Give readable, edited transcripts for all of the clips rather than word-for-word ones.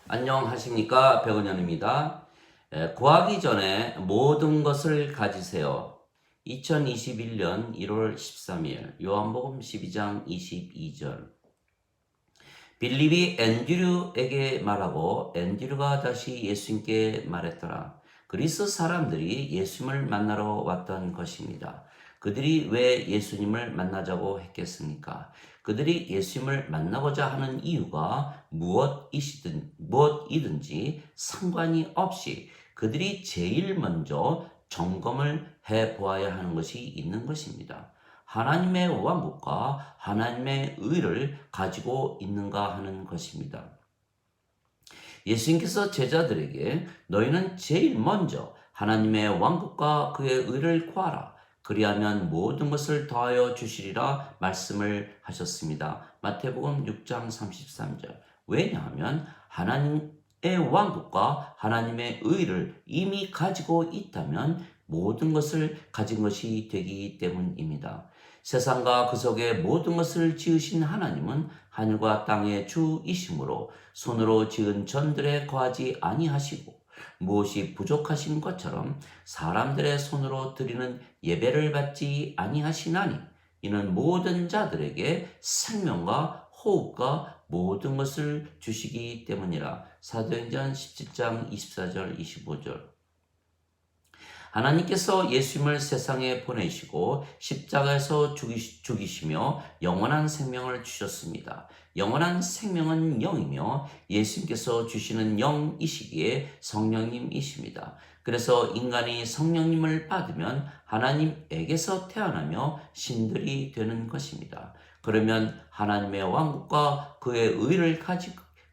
안녕하십니까, 백은현입니다. 구하기 전에 모든 것을 가지세요. 2021년 1월 13일 요한복음 12장 22절. 빌립이 앤드류에게 말하고 앤드류가 다시 예수님께 말했더라. 그리스 사람들이 예수님을 만나러 왔던 것입니다. 그들이 왜 예수님을 만나자고 했겠습니까? 그들이 예수님을 만나고자 하는 이유가 무엇이든지 상관이 없이 그들이 제일 먼저 점검을 해 보아야 하는 것이 있는 것입니다. 하나님의 왕국과 하나님의 의를 가지고 있는가 하는 것입니다. 예수님께서 제자들에게 너희는 제일 먼저 하나님의 왕국과 그의 의를 구하라. 그리하면 모든 것을 더하여 주시리라 말씀을 하셨습니다. 마태복음 6장 33절. 왜냐하면 하나님의 왕국과 하나님의 의를 이미 가지고 있다면 모든 것을 가진 것이 되기 때문입니다. 세상과 그 속의 모든 것을 지으신 하나님은 하늘과 땅의 주이시므로 손으로 지은 전들에 거하지 아니하시고 무엇이 부족하신 것처럼 사람들의 손으로 드리는 예배를 받지 아니하시나니 이는 모든 자들에게 생명과 호흡과 모든 것을 주시기 때문이라. 사도행전 17장 24절 25절. 하나님께서 예수님을 세상에 보내시고 십자가에서 죽이시며 영원한 생명을 주셨습니다. 영원한 생명은 영이며 예수님께서 주시는 영이시기에 성령님이십니다. 그래서 인간이 성령님을 받으면 하나님에게서 태어나며 신들이 되는 것입니다. 그러면 하나님의 왕국과 그의 의를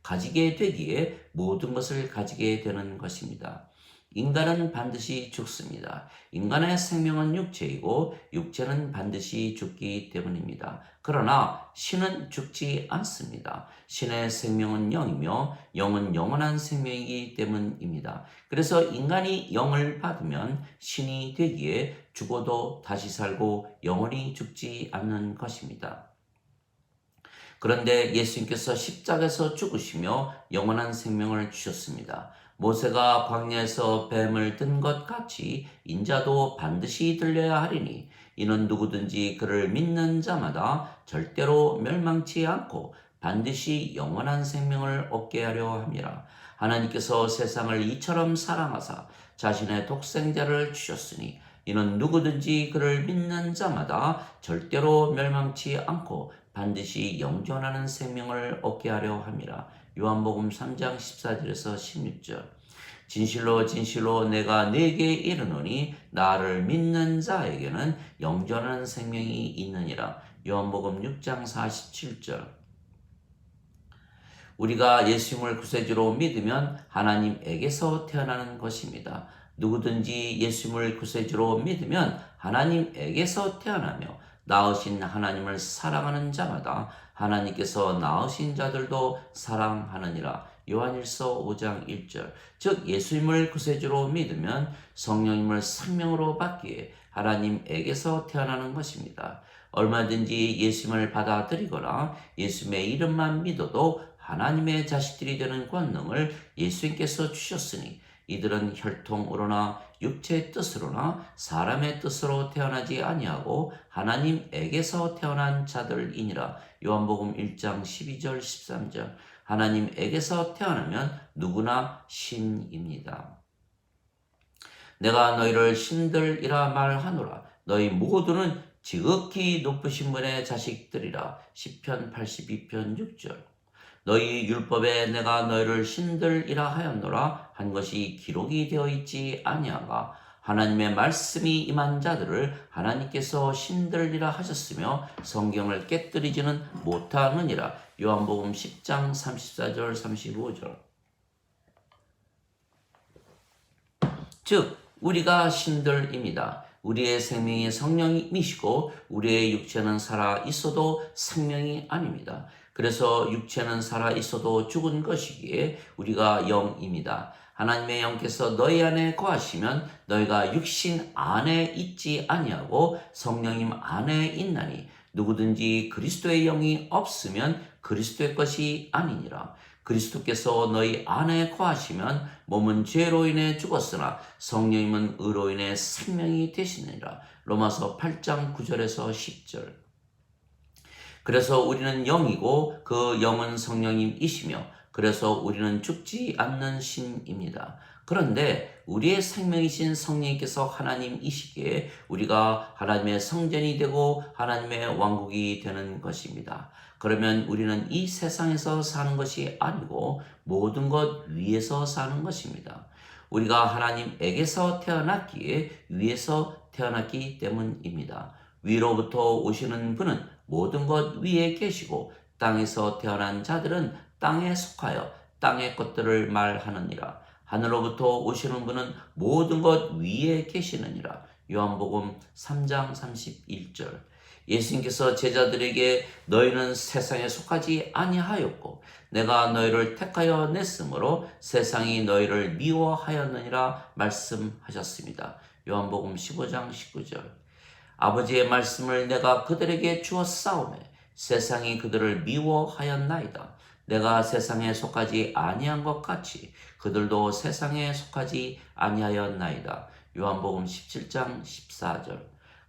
가지게 되기에 모든 것을 가지게 되는 것입니다. 인간은 반드시 죽습니다. 인간의 생명은 육체이고 육체는 반드시 죽기 때문입니다. 그러나 신은 죽지 않습니다. 신의 생명은 영이며 영은 영원한 생명이기 때문입니다. 그래서 인간이 영을 받으면 신이 되기에 죽어도 다시 살고 영원히 죽지 않는 것입니다. 그런데 예수님께서 십자가에서 죽으시며 영원한 생명을 주셨습니다. 모세가 광야에서 뱀을 든 것 같이 인자도 반드시 들려야 하리니 이는 누구든지 그를 믿는 자마다 절대로 멸망치 않고 반드시 영원한 생명을 얻게 하려 함이라. 하나님께서 세상을 이처럼 사랑하사 자신의 독생자를 주셨으니 이는 누구든지 그를 믿는 자마다 절대로 멸망치 않고 반드시 영존하는 생명을 얻게 하려 함이라. 요한복음 3장 14절에서 16절. 진실로 진실로 내가 네게 이르노니 나를 믿는 자에게는 영존하는 생명이 있느니라. 요한복음 6장 47절. 우리가 예수님을 구세주로 믿으면 하나님에게서 태어나는 것입니다. 누구든지 예수님을 구세주로 믿으면 하나님에게서 태어나며 낳으신 하나님을 사랑하는 자마다 하나님께서 낳으신 자들도 사랑하느니라. 요한일서 5장 1절. 즉 예수님을 구세주로 믿으면 성령님을 생명으로 받기에 하나님에게서 태어나는 것입니다. 얼마든지 예수님을 받아들이거나 예수님의 이름만 믿어도 하나님의 자식들이 되는 권능을 예수님께서 주셨으니 이들은 혈통으로나 육체의 뜻으로나 사람의 뜻으로 태어나지 아니하고 하나님에게서 태어난 자들이니라. 요한복음 1장 12절 13절. 하나님에게서 태어나면 누구나 신입니다. 내가 너희를 신들이라 말하노라. 너희 모두는 지극히 높으신 분의 자식들이라. 시편 82편 6절. 너희 율법에 내가 너희를 신들이라 하였노라 한 것이 기록이 되어 있지 아니하가 하나님의 말씀이 임한 자들을 하나님께서 신들이라 하셨으며 성경을 깨뜨리지는 못하느니라. 요한복음 10장 34절 35절. 즉 우리가 신들입니다. 우리의 생명이 성령이시고 우리의 육체는 살아 있어도 생명이 아닙니다. 그래서 육체는 살아 있어도 죽은 것이기에 우리가 영입니다. 하나님의 영께서 너희 안에 거하시면 너희가 육신 안에 있지 아니하고 성령님 안에 있나니 누구든지 그리스도의 영이 없으면 그리스도의 것이 아니니라. 그리스도께서 너희 안에 거하시면 몸은 죄로 인해 죽었으나 성령님은 의로 인해 생명이 되시느니라. 로마서 8장 9절에서 10절. 그래서 우리는 영이고 그 영은 성령님이시며 그래서 우리는 죽지 않는 신입니다. 그런데 우리의 생명이신 성령님께서 하나님이시기에 우리가 하나님의 성전이 되고 하나님의 왕국이 되는 것입니다. 그러면 우리는 이 세상에서 사는 것이 아니고 모든 것 위에서 사는 것입니다. 우리가 하나님에게서 태어났기에 위에서 태어났기 때문입니다. 위로부터 오시는 분은 모든 것 위에 계시고 땅에서 태어난 자들은 땅에 속하여 땅의 것들을 말하느니라. 하늘로부터 오시는 분은 모든 것 위에 계시느니라. 요한복음 3장 31절. 예수님께서 제자들에게 너희는 세상에 속하지 아니하였고 내가 너희를 택하여 냈으므로 세상이 너희를 미워하였느니라 말씀하셨습니다. 요한복음 15장 19절. 아버지의 말씀을 내가 그들에게 주었사오매 세상이 그들을 미워하였나이다. 내가 세상에 속하지 아니한 것 같이 그들도 세상에 속하지 아니하였나이다. 요한복음 17장 14절.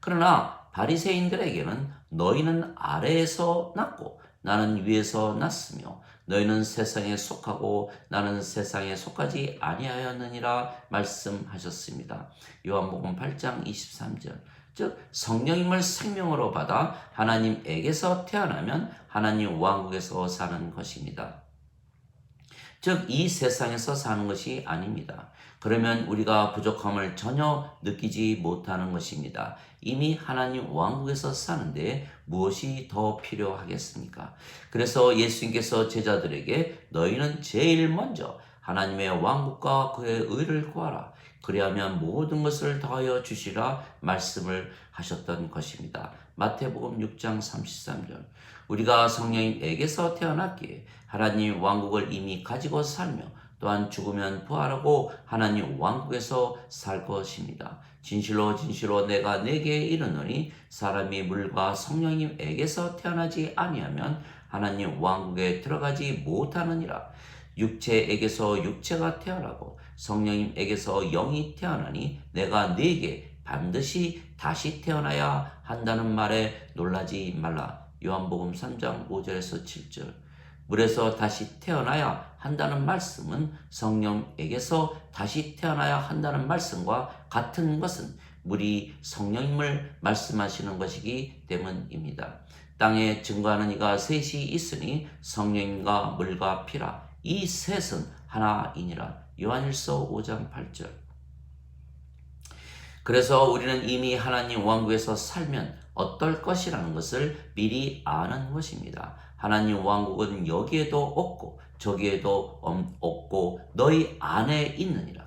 그러나 바리새인들에게는 너희는 아래에서 났고 나는 위에서 났으며 너희는 세상에 속하고 나는 세상에 속하지 아니하였느니라 말씀하셨습니다. 요한복음 8장 23절. 즉 성령님을 생명으로 받아 하나님에게서 태어나면 하나님 왕국에서 사는 것입니다. 즉 이 세상에서 사는 것이 아닙니다. 그러면 우리가 부족함을 전혀 느끼지 못하는 것입니다. 이미 하나님 왕국에서 사는데 무엇이 더 필요하겠습니까? 그래서 예수님께서 제자들에게 너희는 제일 먼저 하나님의 왕국과 그의 의를 구하라. 그리하면 모든 것을 더하여 주시라 말씀을 하셨던 것입니다. 마태복음 6장 33절. 우리가 성령님에게서 태어났기에 하나님 왕국을 이미 가지고 살며 또한 죽으면 부활하고 하나님 왕국에서 살 것입니다. 진실로 진실로 내가 네게 이르노니 사람이 물과 성령님에게서 태어나지 아니하면 하나님 왕국에 들어가지 못하느니라. 육체에게서 육체가 태어나고 성령님에게서 영이 태어나니 내가 네게 반드시 다시 태어나야 한다는 말에 놀라지 말라. 요한복음 3장 5절에서 7절. 물에서 다시 태어나야 한다는 말씀은 성령에게서 다시 태어나야 한다는 말씀과 같은 것은 물이 성령님을 말씀하시는 것이기 때문입니다. 땅에 증거하는 이가 셋이 있으니 성령님과 물과 피라. 이 셋은 하나이니라. 요한일서 5장 8절. 그래서 우리는 이미 하나님 왕국에서 살면 어떨 것이라는 것을 미리 아는 것입니다. 하나님 왕국은 여기에도 없고 저기에도 없고 너희 안에 있느니라.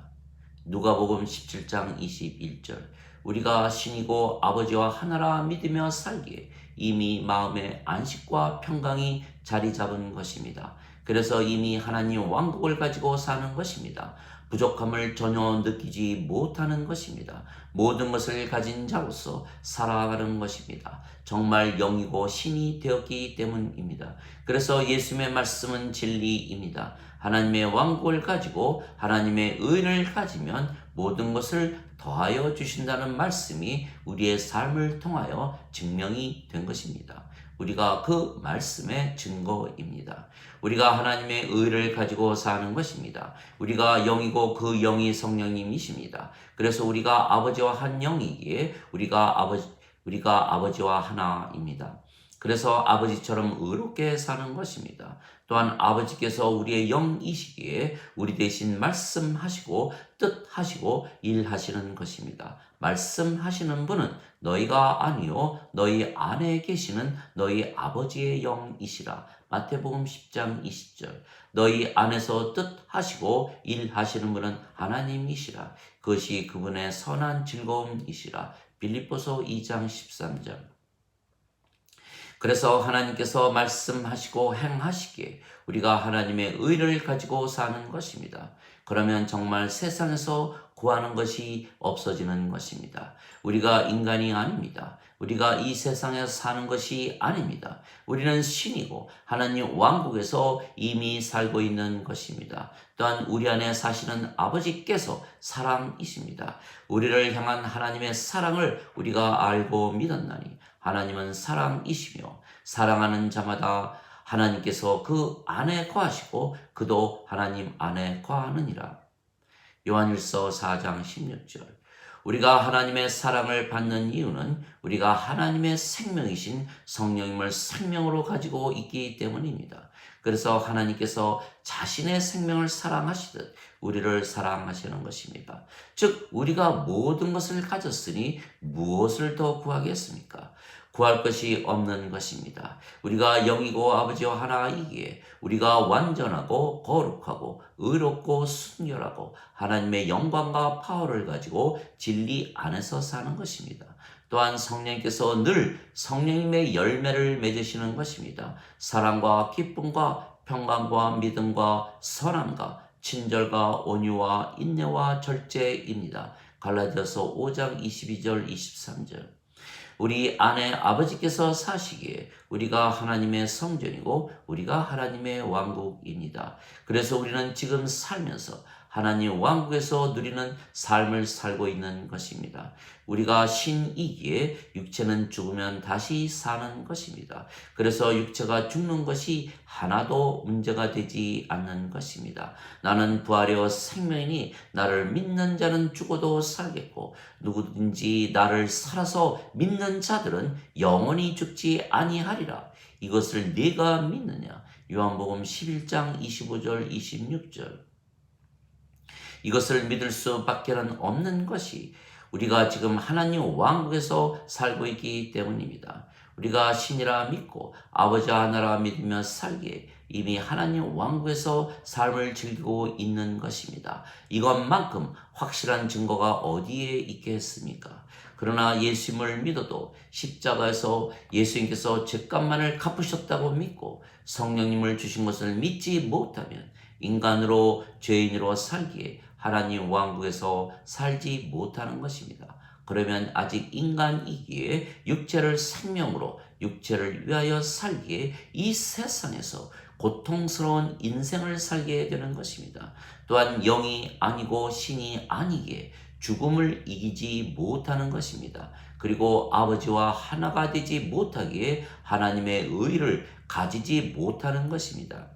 누가복음 17장 21절. 우리가 신이고 아버지와 하나라 믿으며 살기에 이미 마음의 안식과 평강이 자리 잡은 것입니다. 그래서 이미 하나님 왕국을 가지고 사는 것입니다. 부족함을 전혀 느끼지 못하는 것입니다. 모든 것을 가진 자로서 살아가는 것입니다. 정말 영이고 신이 되었기 때문입니다. 그래서 예수님의 말씀은 진리입니다. 하나님의 왕국을 가지고 하나님의 의를 가지면 모든 것을 더하여 주신다는 말씀이 우리의 삶을 통하여 증명이 된 것입니다. 우리가 그 말씀의 증거입니다. 우리가 하나님의 의를 가지고 사는 것입니다. 우리가 영이고 그 영이 성령님이십니다. 그래서 우리가 아버지와 한 영이기에 우리가 아버지와 하나입니다. 그래서 아버지처럼 의롭게 사는 것입니다. 또한 아버지께서 우리의 영이시기에 우리 대신 말씀하시고 뜻하시고 일하시는 것입니다. 말씀하시는 분은 너희가 아니요 너희 안에 계시는 너희 아버지의 영이시라. 마태복음 10장 20절. 너희 안에서 뜻하시고 일하시는 분은 하나님이시라. 그것이 그분의 선한 즐거움이시라. 빌립보서 2장 13절. 그래서 하나님께서 말씀하시고 행하시기에 우리가 하나님의 의를 가지고 사는 것입니다. 그러면 정말 세상에서 구하는 것이 없어지는 것입니다. 우리가 인간이 아닙니다. 우리가 이 세상에서 사는 것이 아닙니다. 우리는 신이고 하나님 왕국에서 이미 살고 있는 것입니다. 또한 우리 안에 사시는 아버지께서 사랑이십니다. 우리를 향한 하나님의 사랑을 우리가 알고 믿었나니 하나님은 사랑이시며 사랑하는 자마다 하나님께서 그 안에 거하시고 그도 하나님 안에 거하느니라. 요한일서 4장 16절. 우리가 하나님의 사랑을 받는 이유는 우리가 하나님의 생명이신 성령님을 생명으로 가지고 있기 때문입니다. 그래서 하나님께서 자신의 생명을 사랑하시듯 우리를 사랑하시는 것입니다. 즉 우리가 모든 것을 가졌으니 무엇을 더 구하겠습니까? 구할 것이 없는 것입니다. 우리가 영이고 아버지와 하나이기에 우리가 완전하고 거룩하고 의롭고 순결하고 하나님의 영광과 파워를 가지고 진리 안에서 사는 것입니다. 또한 성령님께서 늘 성령님의 열매를 맺으시는 것입니다. 사랑과 기쁨과 평강과 믿음과 선함과 친절과 온유와 인내와 절제입니다. 갈라디아서 5장 22절 23절. 우리 안에 아버지께서 사시기에 우리가 하나님의 성전이고 우리가 하나님의 왕국입니다. 그래서 우리는 지금 살면서 하나님 왕국에서 누리는 삶을 살고 있는 것입니다. 우리가 신이기에 육체는 죽으면 다시 사는 것입니다. 그래서 육체가 죽는 것이 하나도 문제가 되지 않는 것입니다. 나는 부활이요 생명이니 나를 믿는 자는 죽어도 살겠고 누구든지 나를 살아서 믿는 자들은 영원히 죽지 아니하리라. 이것을 네가 믿느냐? 요한복음 11장 25절 26절. 이것을 믿을 수밖에는 없는 것이 우리가 지금 하나님 왕국에서 살고 있기 때문입니다. 우리가 신이라 믿고 아버지와 하나라 믿으며 살기에 이미 하나님 왕국에서 삶을 즐기고 있는 것입니다. 이것만큼 확실한 증거가 어디에 있겠습니까? 그러나 예수님을 믿어도 십자가에서 예수님께서 죄값만을 갚으셨다고 믿고 성령님을 주신 것을 믿지 못하면 인간으로 죄인으로 살기에 하나님 왕국에서 살지 못하는 것입니다. 그러면 아직 인간이기에 육체를 생명으로 육체를 위하여 살기에 이 세상에서 고통스러운 인생을 살게 되는 것입니다. 또한 영이 아니고 신이 아니기에 죽음을 이기지 못하는 것입니다. 그리고 아버지와 하나가 되지 못하기에 하나님의 의를 가지지 못하는 것입니다.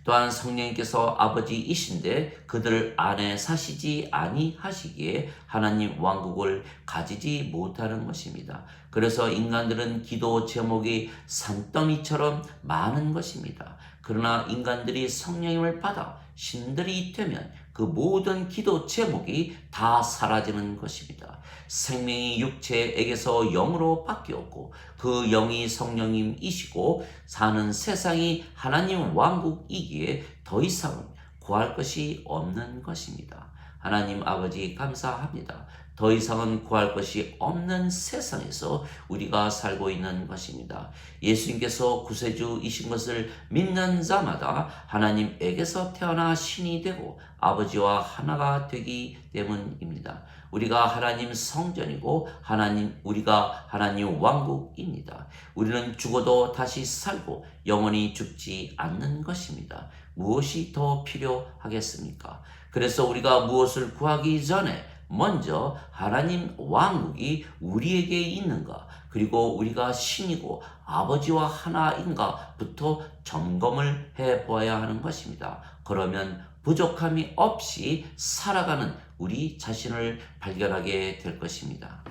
또한 성령님께서 아버지이신데 그들 안에 사시지 아니하시기에 하나님 왕국을 가지지 못하는 것입니다. 그래서 인간들은 기도 제목이 산더미처럼 많은 것입니다. 그러나 인간들이 성령님을 받아 신들이 되면 그 모든 기도 제목이 다 사라지는 것입니다. 생명이 육체에게서 영으로 바뀌었고 그 영이 성령님이시고 사는 세상이 하나님 왕국이기에 더 이상은 구할 것이 없는 것입니다. 하나님 아버지 감사합니다. 더 이상은 구할 것이 없는 세상에서 우리가 살고 있는 것입니다. 예수님께서 구세주이신 것을 믿는 자마다 하나님에게서 태어나 신이 되고 아버지와 하나가 되기 때문입니다. 우리가 하나님 성전이고 우리가 하나님 왕국입니다. 우리는 죽어도 다시 살고 영원히 죽지 않는 것입니다. 무엇이 더 필요하겠습니까? 그래서 우리가 무엇을 구하기 전에 먼저 하나님 왕국이 우리에게 있는가, 그리고 우리가 신이고 아버지와 하나인가부터 점검을 해보아야 하는 것입니다. 그러면 부족함이 없이 살아가는 우리 자신을 발견하게 될 것입니다.